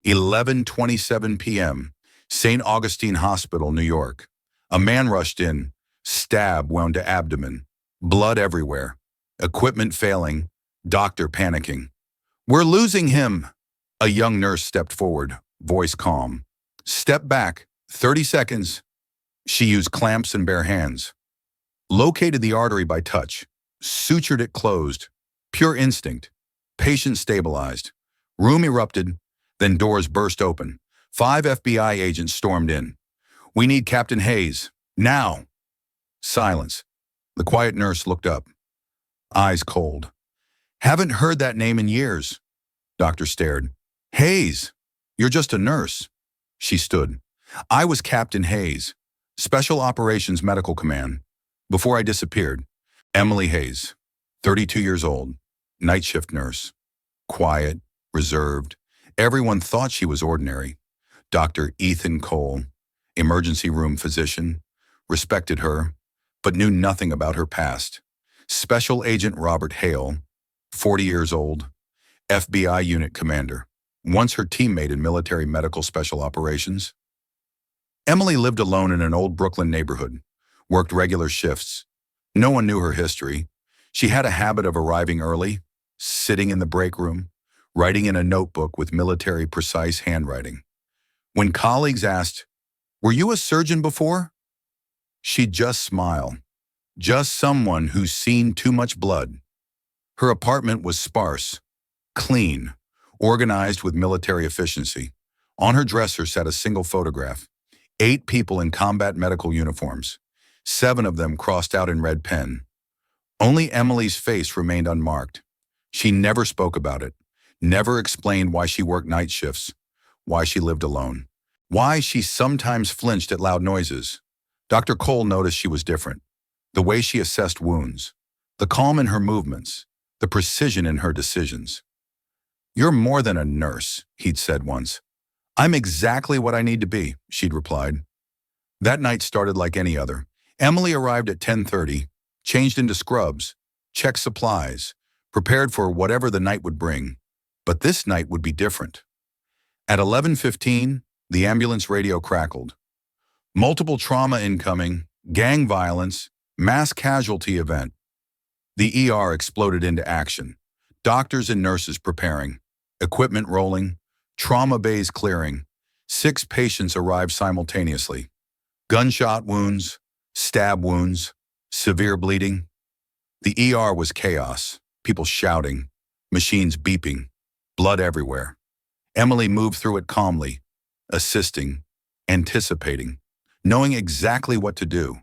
11:27 p.m., St. Augustine Hospital, New York. A man rushed in, stab wound to abdomen, blood everywhere, equipment failing, doctor panicking. "We're losing him!" A young nurse stepped forward, voice calm. "Step back, 30 seconds. She used clamps and bare hands. Located the artery by touch, sutured it closed. Pure instinct. Patient stabilized. Room erupted, then doors burst open. 5 FBI agents stormed in. "We need Captain Hayes. Now!" Silence. The quiet nurse looked up. Eyes cold. "Haven't heard that name in years." Doctor stared. "Hayes, you're just a nurse." She stood. "I was Captain Hayes, Special Operations Medical Command, before I disappeared." Emily Hayes, 32 years old, night shift nurse. Quiet, reserved. Everyone thought she was ordinary. Dr. Ethan Cole, emergency room physician, respected her, but knew nothing about her past. Special Agent Robert Hale, 40 years old, FBI unit commander, once her teammate in military medical special operations. Emily lived alone in an old Brooklyn neighborhood, worked regular shifts. No one knew her history. She had a habit of arriving early, sitting in the break room, writing in a notebook with military-precise handwriting. When colleagues asked, "Were you a surgeon before?" she'd just smile. Just someone who's seen too much blood. Her apartment was sparse, clean, organized with military efficiency. On her dresser sat a single photograph. 8 people in combat medical uniforms. 7 of them crossed out in red pen. Only Emily's face remained unmarked. She never spoke about it, never explained why she worked night shifts, why she lived alone, why she sometimes flinched at loud noises. Dr. Cole noticed she was different. The way she assessed wounds, the calm in her movements, the precision in her decisions. "You're more than a nurse," he'd said once. "I'm exactly what I need to be," she'd replied. That night started like any other. Emily arrived at 10:30, changed into scrubs, checked supplies, prepared for whatever the night would bring. But this night would be different. At 11:15, the ambulance radio crackled. "Multiple trauma incoming, gang violence, mass casualty event." The ER exploded into action. Doctors and nurses preparing, equipment rolling, trauma bays clearing. 6 patients arrived simultaneously. Gunshot wounds, stab wounds, severe bleeding. The ER was chaos, people shouting, machines beeping, blood everywhere. Emily moved through it calmly, assisting, anticipating, knowing exactly what to do.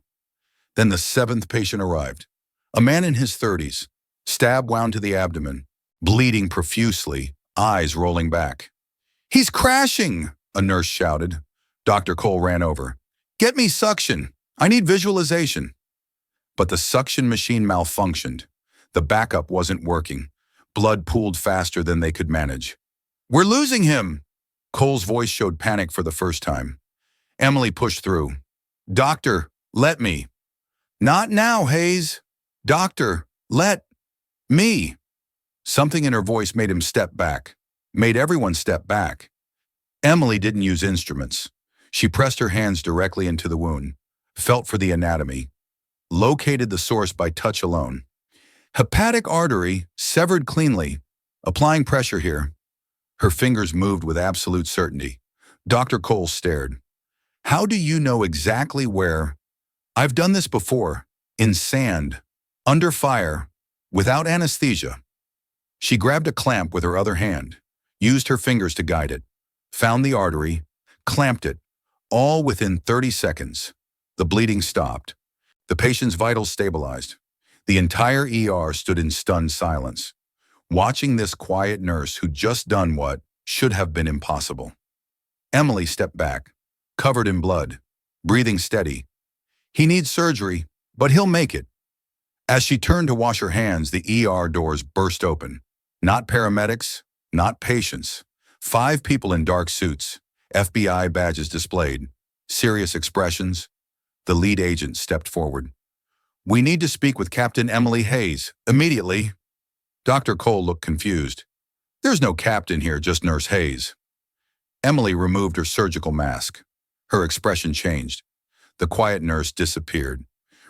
Then the 7th patient arrived. A man in his 30s, stab wound to the abdomen, bleeding profusely, eyes rolling back. "He's crashing!" a nurse shouted. Dr. Cole ran over. "Get me suction. I need visualization." But the suction machine malfunctioned. The backup wasn't working. Blood pooled faster than they could manage. "We're losing him!" Cole's voice showed panic for the first time. Emily pushed through. "Doctor, let me." "Not now, Hayes. Doctor, let me." Something in her voice made him step back, made everyone step back. Emily didn't use instruments. She pressed her hands directly into the wound, felt for the anatomy, located the source by touch alone. Hepatic artery, severed cleanly, applying pressure here. Her fingers moved with absolute certainty. Dr. Cole stared. "How do you know exactly where?" "I've done this before, in sand, under fire, without anesthesia." She grabbed a clamp with her other hand, used her fingers to guide it, found the artery, clamped it, all within 30 seconds. The bleeding stopped. The patient's vitals stabilized. The entire ER stood in stunned silence, watching this quiet nurse who'd just done what should have been impossible. Emily stepped back, covered in blood, breathing steady. "He needs surgery, but he'll make it." As she turned to wash her hands, the ER doors burst open. Not paramedics, not patients. 5 people in dark suits, FBI badges displayed, serious expressions. The lead agent stepped forward. "We need to speak with Captain Emily Hayes, immediately." Dr. Cole looked confused. "There's no captain here, just Nurse Hayes." Emily removed her surgical mask. Her expression changed. The quiet nurse disappeared,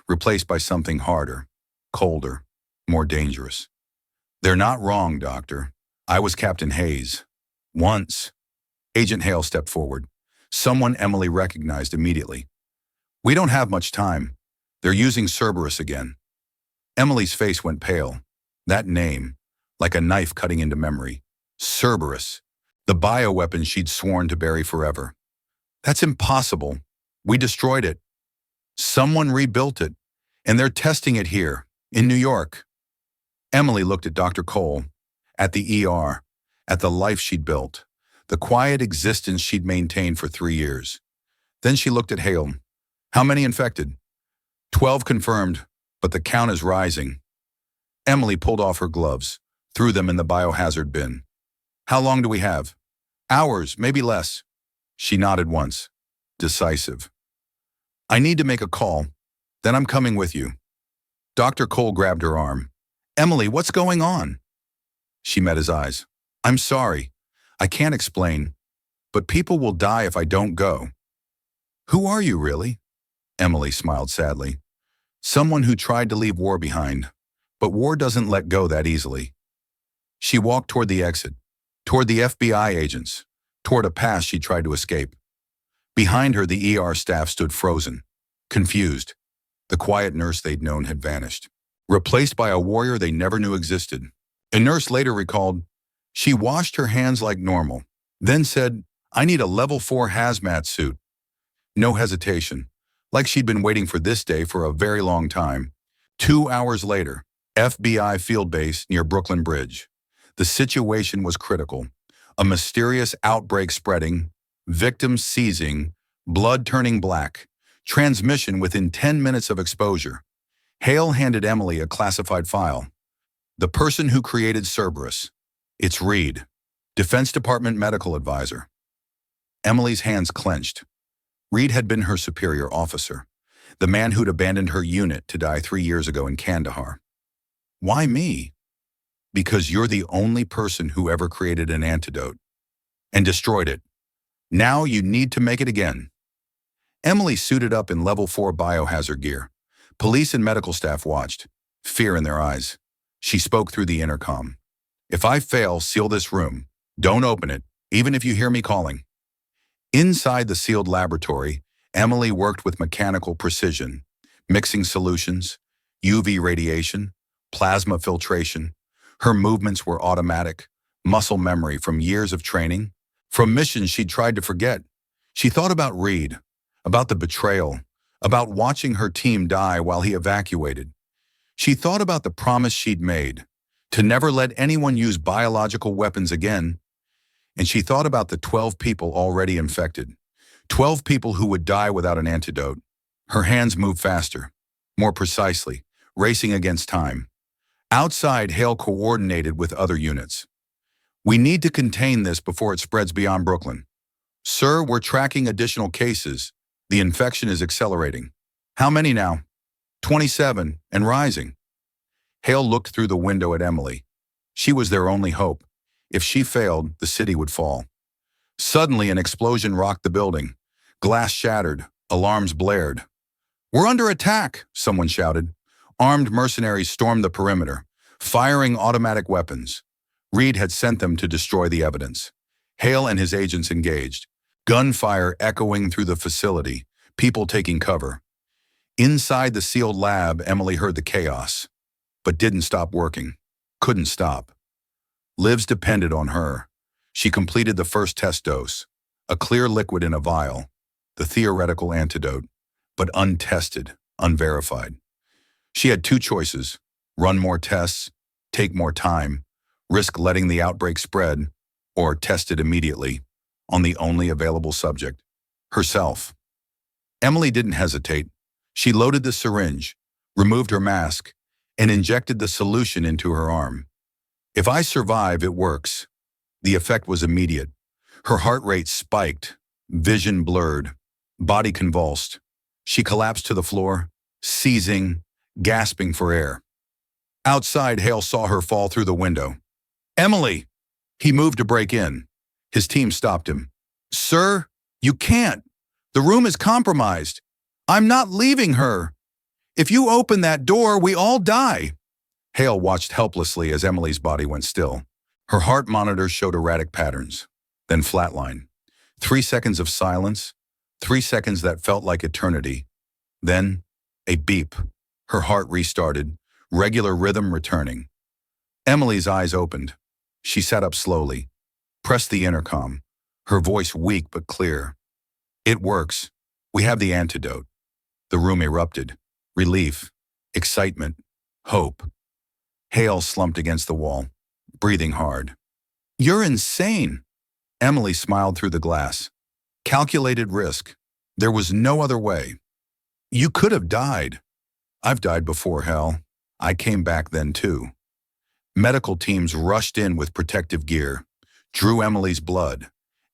replaced by something harder, colder, more dangerous. "They're not wrong, doctor. I was Captain Hayes. Once." Agent Hale stepped forward. Someone Emily recognized immediately. "We don't have much time. They're using Cerberus again." Emily's face went pale. That name, like a knife cutting into memory. Cerberus, the bioweapon she'd sworn to bury forever. "That's impossible. We destroyed it. Someone rebuilt it, and they're testing it here, in New York." Emily looked at Dr. Cole, at the ER, at the life she'd built, the quiet existence she'd maintained for 3 years. Then she looked at Hale. "How many infected?" 12 confirmed, but the count is rising." Emily pulled off her gloves, threw them in the biohazard bin. "How long do we have?" "Hours, maybe less." She nodded once, decisive. "I need to make a call. Then I'm coming with you." Dr. Cole grabbed her arm. "Emily, what's going on?" She met his eyes. "I'm sorry. I can't explain. But people will die if I don't go." "Who are you, really?" Emily smiled sadly. "Someone who tried to leave war behind. But war doesn't let go that easily." She walked toward the exit, toward the FBI agents, toward a path she tried to escape. Behind her, the ER staff stood frozen, confused. The quiet nurse they'd known had vanished, replaced by a warrior they never knew existed. A nurse later recalled, "She washed her hands like normal, then said, 'I need a level 4 hazmat suit.' No hesitation, like she'd been waiting for this day for a very long time." 2 hours later, FBI field base near Brooklyn Bridge. The situation was critical. A mysterious outbreak spreading, victims seizing, blood turning black, transmission within 10 minutes of exposure. Hale handed Emily a classified file. "The person who created Cerberus. It's Reed, Defense Department medical advisor." Emily's hands clenched. Reed had been her superior officer, the man who'd abandoned her unit to die 3 years ago in Kandahar. "Why me?" "Because you're the only person who ever created an antidote and destroyed it. Now you need to make it again." Emily suited up in level 4 biohazard gear. Police and medical staff watched, fear in their eyes. She spoke through the intercom. "If I fail, seal this room. Don't open it, even if you hear me calling." Inside the sealed laboratory, Emily worked with mechanical precision, mixing solutions, UV radiation, plasma filtration. Her movements were automatic, muscle memory from years of training, from missions she'd tried to forget. She thought about Reed, about the betrayal, about watching her team die while he evacuated. She thought about the promise she'd made, to never let anyone use biological weapons again. And she thought about the 12 people already infected, 12 people who would die without an antidote. Her hands moved faster, more precisely, racing against time. Outside, Hale coordinated with other units. "We need to contain this before it spreads beyond Brooklyn. Sir, we're tracking additional cases. The infection is accelerating." "How many now?" 27, and rising." Hale looked through the window at Emily. She was their only hope. If she failed, the city would fall. Suddenly, an explosion rocked the building. Glass shattered. Alarms blared. "We're under attack," someone shouted. Armed mercenaries stormed the perimeter, firing automatic weapons. Reed had sent them to destroy the evidence. Hale and his agents engaged. Gunfire echoing through the facility, people taking cover. Inside the sealed lab, Emily heard the chaos, but didn't stop working. Couldn't stop. Lives depended on her. She completed the first test dose, a clear liquid in a vial, the theoretical antidote, but untested, unverified. She had 2 choices: run more tests, take more time, risk letting the outbreak spread, or test it immediately on the only available subject, herself. Emily didn't hesitate. She loaded the syringe, removed her mask, and injected the solution into her arm. "If I survive, it works." The effect was immediate. Her heart rate spiked, vision blurred, body convulsed. She collapsed to the floor, seizing, gasping for air. Outside, Hale saw her fall through the window. "Emily!" He moved to break in. His team stopped him. Sir, you can't. The room is compromised. I'm not leaving her. If you open that door, we all die. Hale watched helplessly as Emily's body went still. Her heart monitor showed erratic patterns, then flatline. 3 seconds of silence, 3 seconds that felt like eternity. Then, a beep. Her heart restarted, regular rhythm returning. Emily's eyes opened. She sat up slowly, pressed the intercom, her voice weak but clear. It works. We have the antidote. The room erupted. Relief, excitement, hope. Hale slumped against the wall, breathing hard. You're insane. Emily smiled through the glass. Calculated risk. There was no other way. You could have died. I've died before, Hal. I came back then too. Medical teams rushed in with protective gear, drew Emily's blood,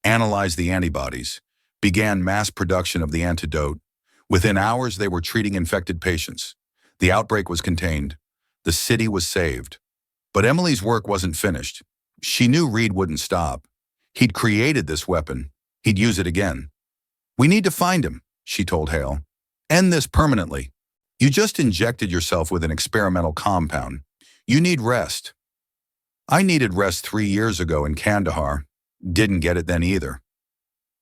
analyzed the antibodies, began mass production of the antidote. Within hours, they were treating infected patients. The outbreak was contained. The city was saved. But Emily's work wasn't finished. She knew Reed wouldn't stop. He'd created this weapon. He'd use it again. We need to find him, she told Hale. End this permanently. You just injected yourself with an experimental compound. You need rest. I needed rest 3 years ago in Kandahar. Didn't get it then either.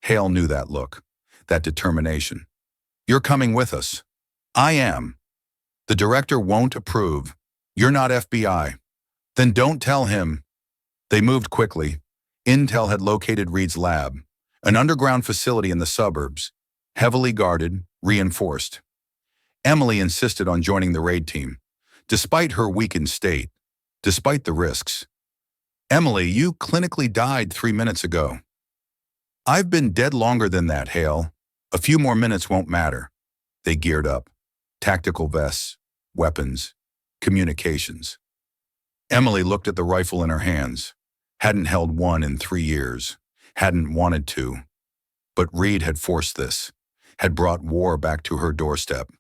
Hale knew that look, that determination. You're coming with us. I am. The director won't approve. You're not FBI. Then don't tell him. They moved quickly. Intel had located Reed's lab, an underground facility in the suburbs, heavily guarded, reinforced. Emily insisted on joining the raid team, despite her weakened state, despite the risks. Emily, you clinically died 3 minutes ago. I've been dead longer than that, Hale. A few more minutes won't matter. They geared up. Tactical vests, weapons, communications. Emily looked at the rifle in her hands. Hadn't held one in 3 years. Hadn't wanted to. But Reed had forced this, had brought war back to her doorstep.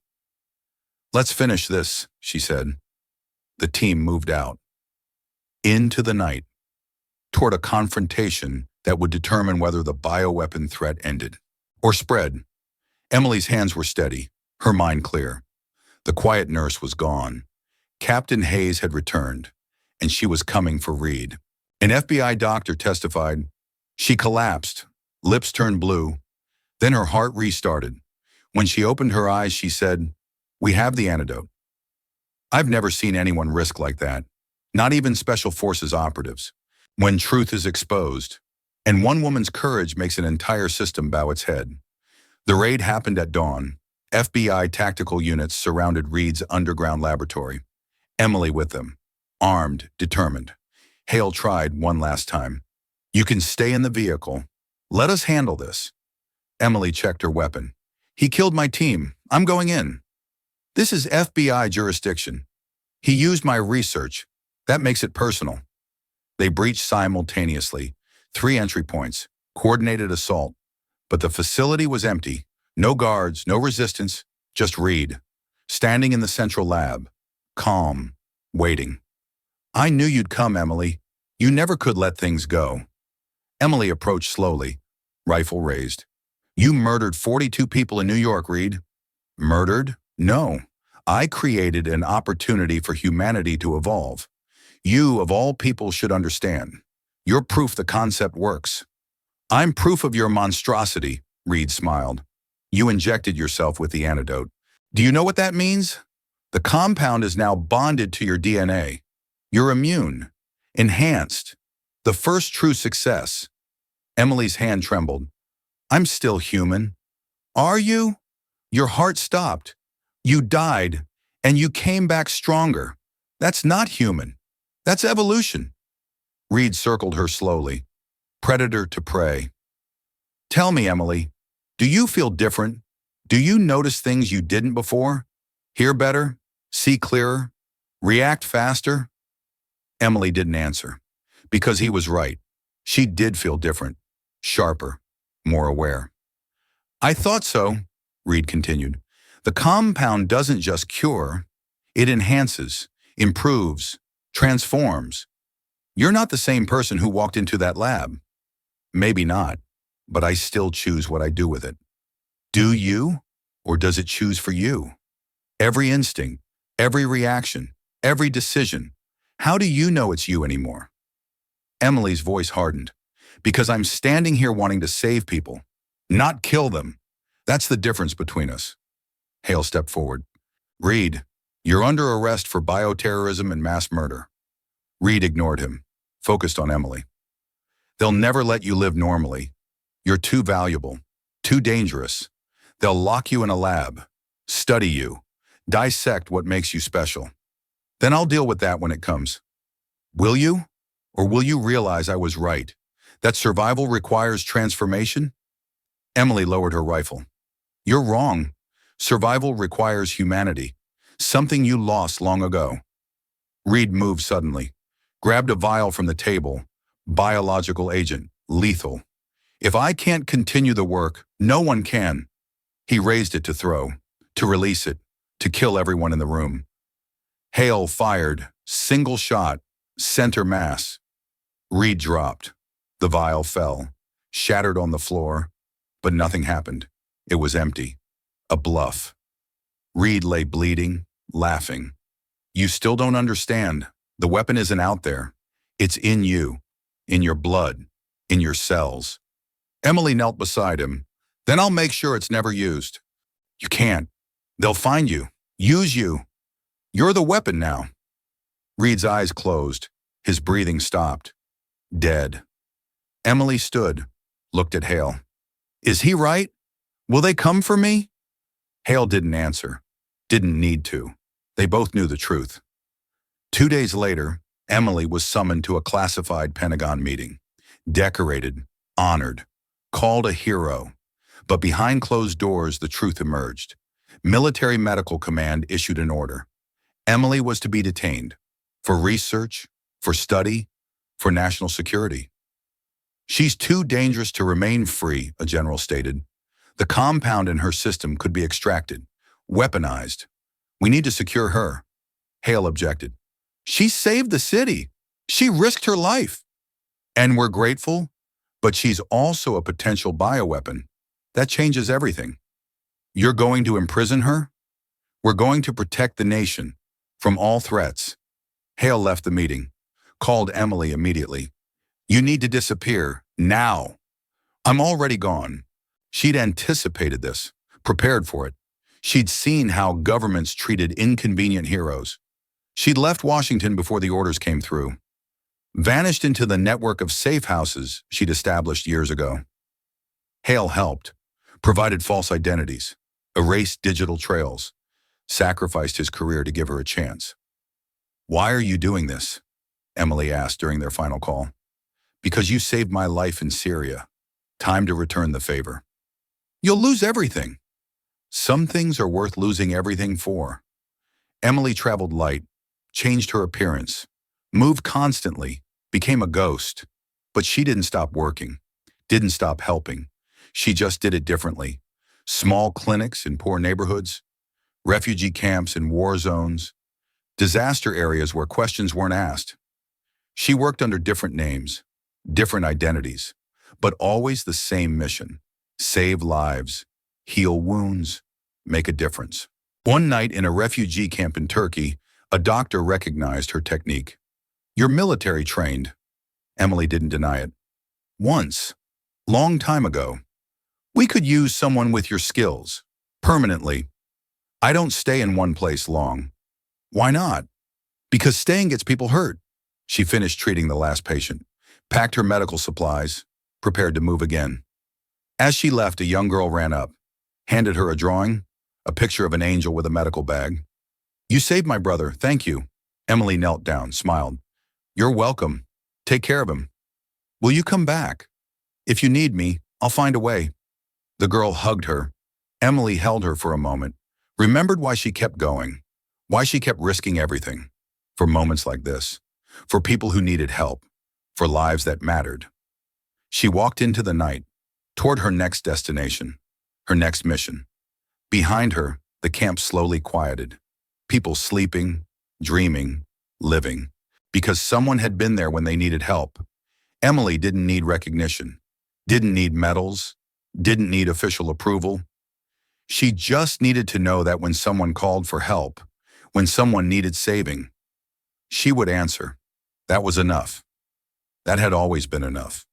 Let's finish this, she said. The team moved out. Into the night, toward a confrontation that would determine whether the bioweapon threat ended or spread. Emily's hands were steady, her mind clear. The quiet nurse was gone. Captain Hayes had returned, and she was coming for Reed. An FBI doctor testified. She collapsed, lips turned blue. Then her heart restarted. When she opened her eyes, she said, "We have the antidote." I've never seen anyone risk like that, not even Special Forces operatives. When truth is exposed, and one woman's courage makes an entire system bow its head. The raid happened at dawn. FBI tactical units surrounded Reed's underground laboratory. Emily with them, armed, determined. Hale tried one last time. You can stay in the vehicle. Let us handle this. Emily checked her weapon. He killed my team. I'm going in. This is FBI jurisdiction. He used my research. That makes it personal. They breached simultaneously. 3 entry points, coordinated assault. But the facility was empty. No guards, no resistance, just Reed, standing in the central lab, calm, waiting. I knew you'd come, Emily. You never could let things go. Emily approached slowly, rifle raised. You murdered 42 people in New York, Reed. Murdered? No. I created an opportunity for humanity to evolve. You, of all people, should understand. You're proof the concept works. I'm proof of your monstrosity, Reed smiled. You injected yourself with the antidote. Do you know what that means? The compound is now bonded to your DNA. You're immune, enhanced. The first true success. Emily's hand trembled. I'm still human. Are you? Your heart stopped. You died, and you came back stronger. That's not human. That's evolution. Reed circled her slowly, predator to prey. Tell me, Emily, do you feel different? Do you notice things you didn't before? Hear better? See clearer? React faster? Emily didn't answer, because he was right. She did feel different, sharper, more aware. I thought so, Reed continued. The compound doesn't just cure, it enhances, improves, transforms. You're not the same person who walked into that lab. Maybe not, but I still choose what I do with it. Do you, or does it choose for you? Every instinct, every reaction, every decision. How do you know it's you anymore? Emily's voice hardened. Because I'm standing here wanting to save people, not kill them. That's the difference between us. Hale stepped forward. Reed, you're under arrest for bioterrorism and mass murder. Reed ignored him, focused on Emily. They'll never let you live normally. You're too valuable, too dangerous. They'll lock you in a lab, study you, dissect what makes you special. Then I'll deal with that when it comes. Will you? Or will you realize I was right? That survival requires transformation? Emily lowered her rifle. You're wrong. Survival requires humanity, something you lost long ago. Reed moved suddenly, grabbed a vial from the table. Biological agent, lethal. If I can't continue the work, no one can. He raised it to throw, to release it, to kill everyone in the room. Hale fired, single shot, center mass. Reed dropped. The vial fell, shattered on the floor, but nothing happened. It was empty. A bluff. Reed lay bleeding, laughing. You still don't understand. The weapon isn't out there. It's in you, in your blood, in your cells. Emily knelt beside him. Then I'll make sure it's never used. You can't. They'll find you, use you. You're the weapon now. Reed's eyes closed. His breathing stopped. Dead. Emily stood, looked at Hale. Is he right? Will they come for me? Hale didn't answer. Didn't need to. They both knew the truth. 2 days later, Emily was summoned to a classified Pentagon meeting. Decorated, honored, called a hero. But behind closed doors, the truth emerged. Military Medical Command issued an order. Emily was to be detained for research, for study, for national security. She's too dangerous to remain free, a general stated. The compound in her system could be extracted, weaponized. We need to secure her. Hale objected. She saved the city. She risked her life. And we're grateful, but she's also a potential bioweapon. That changes everything. You're going to imprison her? We're going to protect the nation from all threats. Hale left the meeting, called Emily immediately. You need to disappear, now. I'm already gone. She'd anticipated this, prepared for it. She'd seen how governments treated inconvenient heroes. She'd left Washington before the orders came through. Vanished into the network of safe houses she'd established years ago. Hale helped, provided false identities, erased digital trails, sacrificed his career to give her a chance. Why are you doing this? Emily asked during their final call. Because you saved my life in Syria. Time to return the favor. You'll lose everything. Some things are worth losing everything for. Emily traveled light, changed her appearance, moved constantly, became a ghost. But she didn't stop working, didn't stop helping. She just did it differently. Small clinics in poor neighborhoods, refugee camps in war zones, disaster areas where questions weren't asked. She worked under different names, different identities, but always the same mission: save lives, heal wounds, make a difference. One night in a refugee camp in Turkey, a doctor recognized her technique. You're military trained. Emily didn't deny it. Once, long time ago. We could use someone with your skills, permanently. I don't stay in one place long. Why not? Because staying gets people hurt. She finished treating the last patient, packed her medical supplies, prepared to move again. As she left, a young girl ran up, handed her a drawing, a picture of an angel with a medical bag. You saved my brother, thank you. Emily knelt down, smiled. You're welcome. Take care of him. Will you come back? If you need me, I'll find a way. The girl hugged her. Emily held her for a moment, remembered why she kept going, why she kept risking everything. For moments like this, for people who needed help, for lives that mattered. She walked into the night, toward her next destination, her next mission. Behind her, the camp slowly quieted. People sleeping, dreaming, living, because someone had been there when they needed help. Emily didn't need recognition, Didn't need medals, didn't need official approval. She just needed to know that when someone called for help, when someone needed saving, she would answer. That was enough. That had always been enough.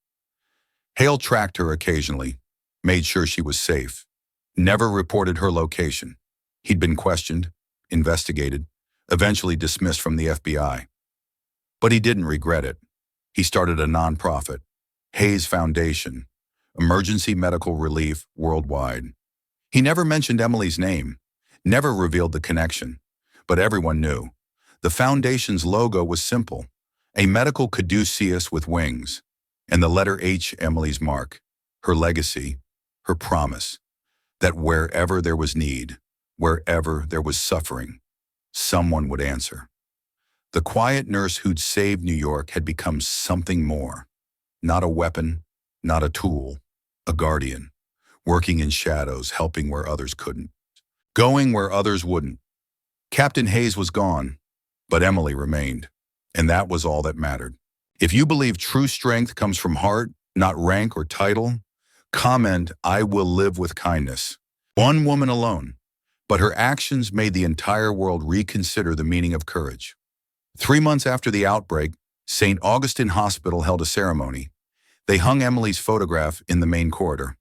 Hale tracked her occasionally, made sure she was safe, never reported her location. He'd been questioned, investigated, eventually dismissed from the FBI. But he didn't regret it. He started a nonprofit, Hayes Foundation, Emergency Medical Relief Worldwide. He never mentioned Emily's name, never revealed the connection, but everyone knew. The foundation's logo was simple, a medical caduceus with wings, and the letter H, Emily's mark, her legacy, her promise, that wherever there was need, wherever there was suffering, someone would answer. The quiet nurse who'd saved New York had become something more. Not a weapon, not a tool, a guardian, working in shadows, helping where others couldn't, going where others wouldn't. Captain Hayes was gone, but Emily remained, and that was all that mattered. If you believe true strength comes from heart, not rank or title, comment, "I will live with kindness." One woman alone, but her actions made the entire world reconsider the meaning of courage. 3 months after the outbreak, St. Augustine Hospital held a ceremony. They hung Emily's photograph in the main corridor.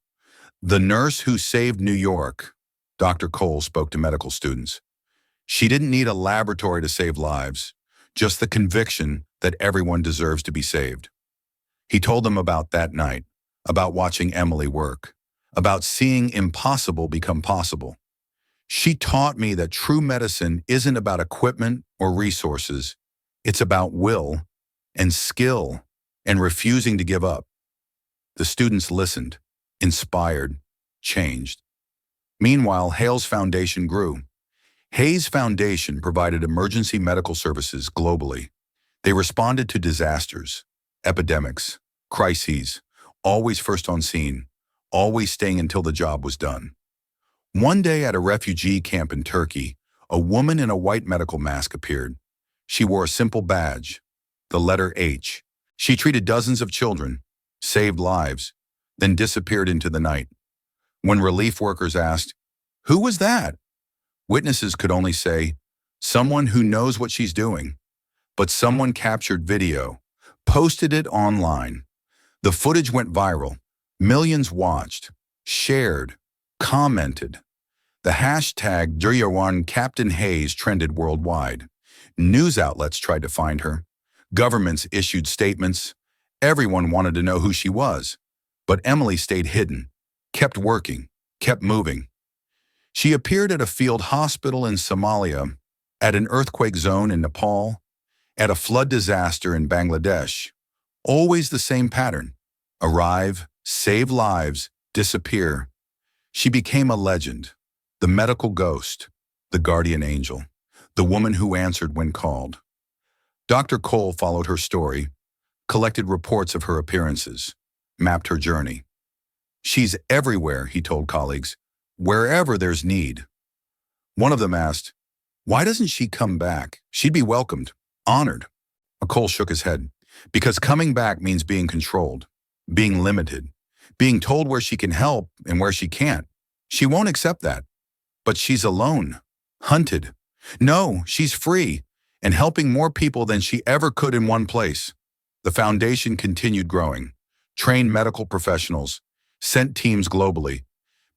The nurse who saved New York, Dr. Cole spoke to medical students. She didn't need a laboratory to save lives, just the conviction that everyone deserves to be saved. He told them about that night, about watching Emily work, about seeing impossible become possible. She taught me that true medicine isn't about equipment or resources. It's about will and skill and refusing to give up. The students listened, inspired, changed. Meanwhile, Hale's foundation grew. Hayes Foundation provided emergency medical services globally. They responded to disasters, epidemics, crises, always first on scene, always staying until the job was done. One day at a refugee camp in Turkey, a woman in a white medical mask appeared. She wore a simple badge, the letter H. She treated dozens of children, saved lives, then disappeared into the night. When relief workers asked, "Who was that?" witnesses could only say, "Someone who knows what she's doing." But someone captured video, posted it online. The footage went viral. Millions watched, shared, commented. The hashtag #Duryawan Captain Hayes trended worldwide. News outlets tried to find her. Governments issued statements. Everyone wanted to know who she was. But Emily stayed hidden, kept working, kept moving. She appeared at a field hospital in Somalia, at an earthquake zone in Nepal, at a flood disaster in Bangladesh. Always the same pattern. Arrive, save lives, disappear. She became a legend, the medical ghost, the guardian angel, the woman who answered when called. Dr. Cole followed her story, collected reports of her appearances, mapped her journey. "She's everywhere," he told colleagues, "wherever there's need." One of them asked, "Why doesn't she come back? She'd be welcomed, honored." Cole shook his head. "Because coming back means being controlled, being limited, being told where she can help and where she can't. She won't accept that. But she's alone, hunted. No, she's free and helping more people than she ever could in one place." The foundation continued growing, trained medical professionals, sent teams globally,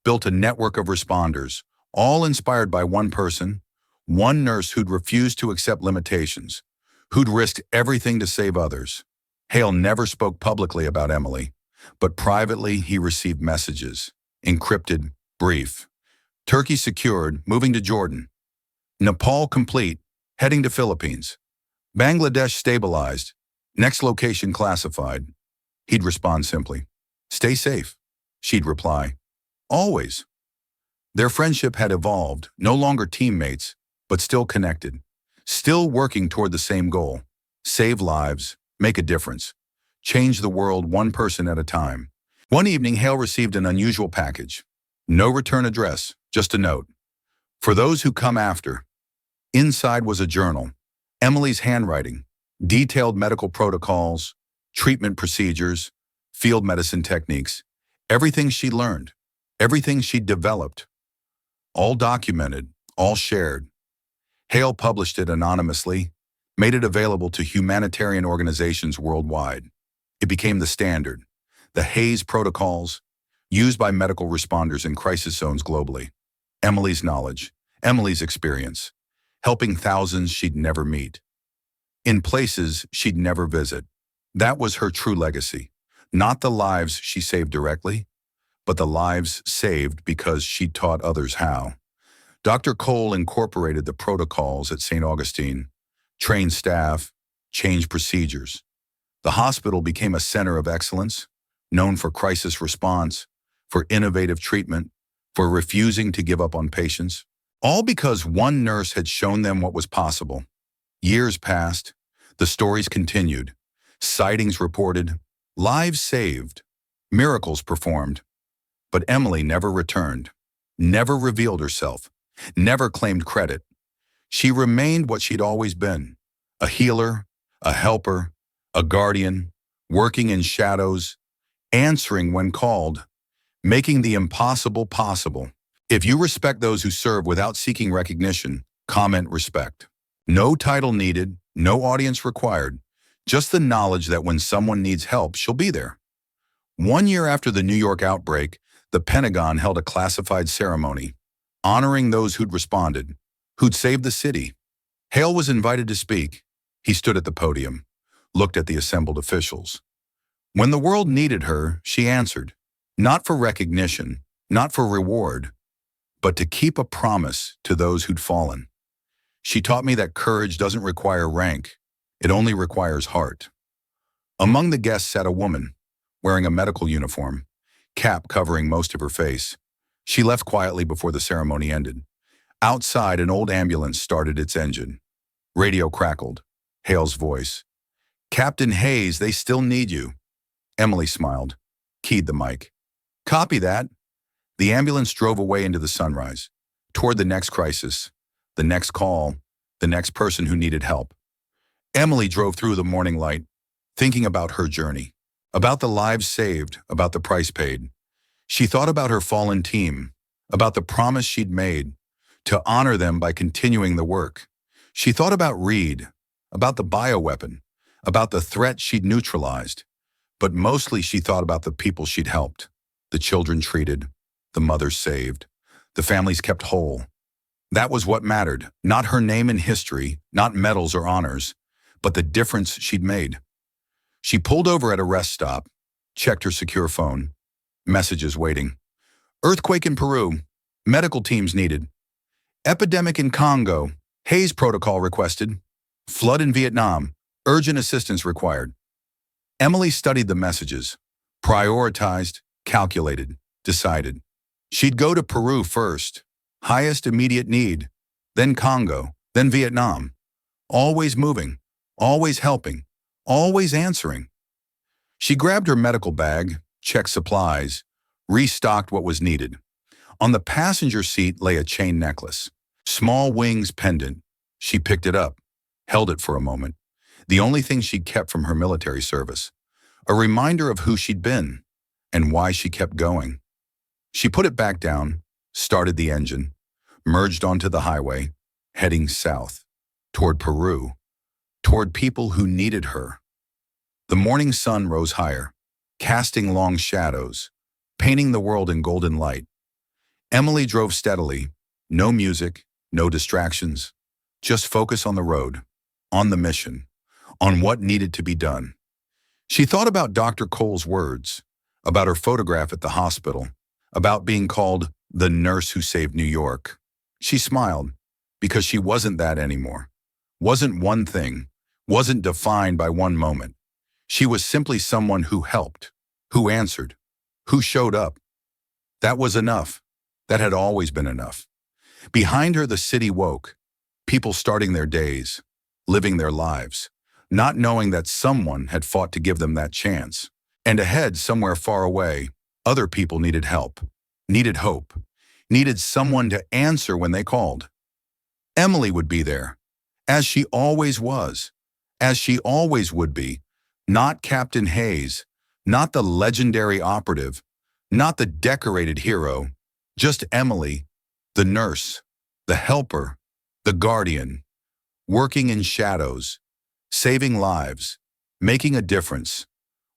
built a network of responders, all inspired by one person, one nurse who'd refused to accept limitations, who'd risked everything to save others. Hale never spoke publicly about Emily, but privately he received messages, encrypted, brief. Turkey secured, moving to Jordan. Nepal complete, heading to Philippines. Bangladesh stabilized, next location classified. He'd respond simply, "Stay safe." She'd reply, "Always." Their friendship had evolved, no longer teammates, but still connected, still working toward the same goal: save lives, make a difference, change the world one person at a time. One evening, Hale received an unusual package. No return address, just a note. "For those who come after." Inside was a journal, Emily's handwriting, detailed medical protocols, treatment procedures, field medicine techniques. Everything she learned, everything she developed, all documented, all shared. Hale published it anonymously, made it available to humanitarian organizations worldwide. It became the standard, the Hayes protocols, used by medical responders in crisis zones globally. Emily's knowledge, Emily's experience, helping thousands she'd never meet, in places she'd never visit. That was her true legacy. Not the lives she saved directly, but the lives saved because she taught others how. Dr. Cole incorporated the protocols at St. Augustine, trained staff, changed procedures. The hospital became a center of excellence, known for crisis response, for innovative treatment, for refusing to give up on patients, all because one nurse had shown them what was possible. Years passed, the stories continued, sightings reported, lives saved, miracles performed. But Emily never returned, never revealed herself, never claimed credit. She remained what she'd always been, a healer, a helper, a guardian, working in shadows, answering when called, making the impossible possible. If you respect those who serve without seeking recognition, comment respect. No title needed, no audience required, just the knowledge that when someone needs help, she'll be there. 1 year after the New York outbreak, the Pentagon held a classified ceremony, honoring those who'd responded, who'd saved the city. Hale was invited to speak. He stood at the podium, looked at the assembled officials. When the world needed her, she answered, not for recognition, not for reward, but to keep a promise to those who'd fallen. She taught me that courage doesn't require rank, it only requires heart. Among the guests sat a woman, wearing a medical uniform, cap covering most of her face. She left quietly before the ceremony ended. Outside, an old ambulance started its engine. Radio crackled. Hale's voice. "Captain Hayes, they still need you." Emily smiled, keyed the mic. "Copy that." The ambulance drove away into the sunrise, toward the next crisis, the next call, the next person who needed help. Emily drove through the morning light, thinking about her journey, about the lives saved, about the price paid. She thought about her fallen team, about the promise she'd made to honor them by continuing the work. She thought about Reed, about the bioweapon, about the threat she'd neutralized. But mostly she thought about the people she'd helped, the children treated, the mothers saved, the families kept whole. That was what mattered, not her name in history, not medals or honors, but the difference she'd made. She pulled over at a rest stop, checked her secure phone. Messages waiting. Earthquake in Peru. Medical teams needed. Epidemic in Congo. Hayes protocol requested. Flood in Vietnam. Urgent assistance required. Emily studied the messages, prioritized, calculated, decided. She'd go to Peru first, highest immediate need, then Congo, then Vietnam. Always moving, always helping, always answering. She grabbed her medical bag, checked supplies, restocked what was needed. On the passenger seat lay a chain necklace, small wings pendant. She picked it up, held it for a moment, the only thing she'd kept from her military service, a reminder of who she'd been and why she kept going. She put it back down, started the engine, merged onto the highway, heading south, toward Peru, toward people who needed her. The morning sun rose higher, casting long shadows, painting the world in golden light. Emily drove steadily, no music, no distractions, just focus on the road, on the mission, on what needed to be done. She thought about Dr. Cole's words, about her photograph at the hospital, about being called the nurse who saved New York. She smiled, because she wasn't that anymore, wasn't one thing, wasn't defined by one moment. She was simply someone who helped, who answered, who showed up. That was enough. That had always been enough. Behind her, the city woke, people starting their days, living their lives, not knowing that someone had fought to give them that chance. And ahead, somewhere far away, other people needed help, needed hope, needed someone to answer when they called. Emily would be there, as she always was, as she always would be, not Captain Hayes, not the legendary operative, Not the decorated hero, just Emily, the nurse, the helper, the guardian, working in shadows, saving lives, making a difference,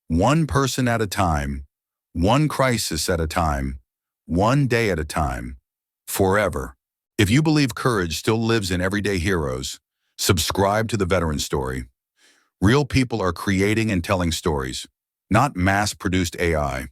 one person at a time, one crisis at a time, one day at a time, forever. If you believe courage still lives in everyday heroes, subscribe to the Veteran Story. Real people are creating and telling stories, not mass-produced AI.